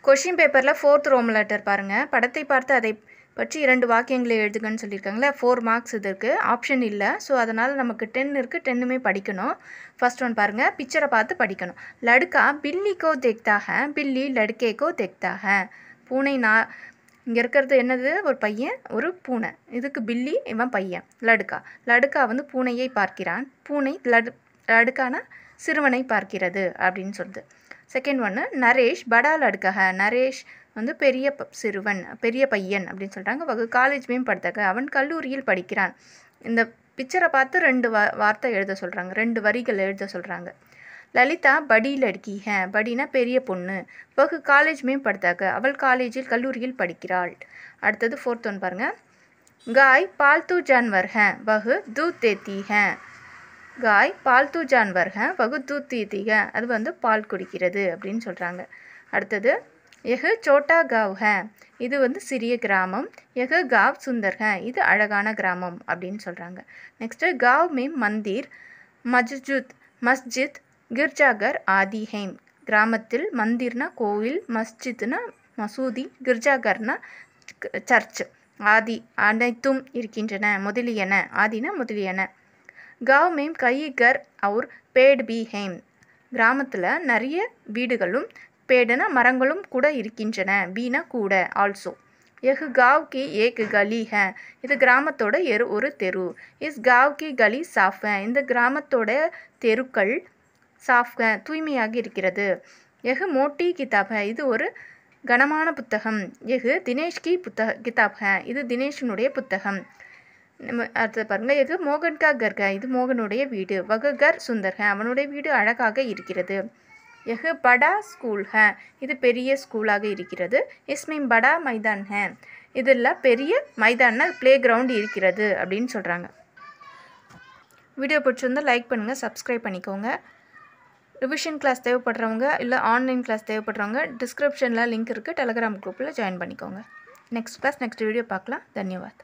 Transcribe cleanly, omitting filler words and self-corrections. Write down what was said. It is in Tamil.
கொஷின் பேப்பரில் 4th ரோம் லெட்டர் பாருங்கள். படத்தை பார்த்து அதை பற்றி 2 வாக்கியங்களை எழுதுங்கன்னு சொல்லியிருக்காங்களே. 4 மார்க்ஸ் இது இருக்குது. ஆப்ஷன் இல்லை. ஸோ அதனால் நமக்கு 10 இருக்குது. 10மே படிக்கணும். ஃபர்ஸ்ட் ஒன் பாருங்கள். பிக்சரை பார்த்து படிக்கணும். லடுக்கா பில்லி கோ தேக்தா ஹை, பில்லி லடுக்கே கோ தேக்தா ஹை. பூனை இங்கே இருக்கிறது என்னது? ஒரு பையன், ஒரு பூனை. இதுக்கு பில்லி, இவன் பையன். லடுக்கா வந்து பூனையை பார்க்கிறான். பூனை லடுக்கான சிறுவனை பார்க்கிறது அப்படின்னு சொல்லுது. செகண்ட் ஒன்று நரேஷ் படா லடுக்கா ஹை. நரேஷ் வந்து பெரிய சிறுவன், பெரிய பையன் அப்படின்னு சொல்கிறாங்க. காலேஜ் மேம் படுத்தாங்க. அவன் கல்லூரியில் படிக்கிறான். இந்த பிக்சரை பார்த்து 2 வார்த்தை எழுத சொல்கிறாங்க. 2 வரிகள் எழுத சொல்கிறாங்க. லலிதா படி லடுக்கி ஹே. படினா பெரிய பொண்ணு. காலேஜ் மேம் படுத்தாங்க. அவள் காலேஜில் கல்லூரியில் படிக்கிறாள். அடுத்தது 4th ஒன் பாருங்கள். காய் பால்தூ ஜான்வர் ஹே, தூத் தேத்தி ஹே. காய் பால்தூ ஜான்வர் ஹே, தூத் தேத்தி ஹே. அது வந்து பால் குடிக்கிறது அப்படின்னு சொல்கிறாங்க. அடுத்தது எஹ் சோட்டா காவ் ஹே. இது வந்து சிறிய கிராமம். எஹ் காவ் சுந்தர் ஹே. இது அழகான கிராமம் அப்படின்னு சொல்கிறாங்க. நெக்ஸ்ட்டு காவ் மேம் மந்திர் மஸ்ஜித் கிர்ஜாகர் ஆதி ஹேம். கிராமத்தில் மந்திர்னா கோவில், மஸ்ஜித்னா மசூதி, கிர்ஜாகர்னா சர்ச், ஆதி அனைத்தும் இருக்கின்றன, முதலியன. ஆதினா முதலியன. காவ் மேம் கை கர் அவுர் பேட் பி ஹேம். கிராமத்தில் நிறைய வீடுகளும், பேடுனா மரங்களும் கூட இருக்கின்றன. பீனா கூட, ஆல்சோ. எஹ் காவ் கி ஏக் கலி ஹே. இது கிராமத்தோட ஒரு தெரு. இஸ் காவ் கி கலி சாஃப் ஹே. இந்த கிராமத்தோட தெருக்கள் சாஃப் ஹே, தூய்மையாக இருக்கிறது. எஹ் மோட்டி கிதாப் ஹே. இது ஒரு கனமான புத்தகம். எஹ் தினேஷ் கி கிதாப் ஹே. இது தினேஷனுடைய புத்தகம். அடுத்தது பாருங்கள். எஹ் மோகன் கா கர் ஹே. இது மோகனுடைய வீடு. கர் சுந்தர் ஹே. அவனுடைய வீடு அழகாக இருக்கிறது. எஹ் படா ஸ்கூல் ஹே. இது பெரிய ஸ்கூலாக இருக்கிறது. இஸ்மேம் படா மைதான் ஹே. இதில் பெரிய மைதான ப்ளே கிரவுண்ட் இருக்கிறது அப்படின்னு சொல்கிறாங்க. வீடியோ பிடிச்சிருந்தால் லைக் பண்ணுங்கள், சப்ஸ்கிரைப் பண்ணிக்கோங்க. ரிவிஷன் கிளாஸ் தேவைப்படுறவங்க, இல்லை ஆன்லைன் கிளாஸ் தேவைப்படுறவங்க டிஸ்கிரிப்ஷனில் லிங்க் இருக்குது. டெலகிராம் குரூப்பில் ஜாயின் பண்ணிக்கோங்க. நெக்ஸ்ட் கிளாஸ் நெக்ஸ்ட் வீடியோ பார்க்கலாம். தன்யவாத்.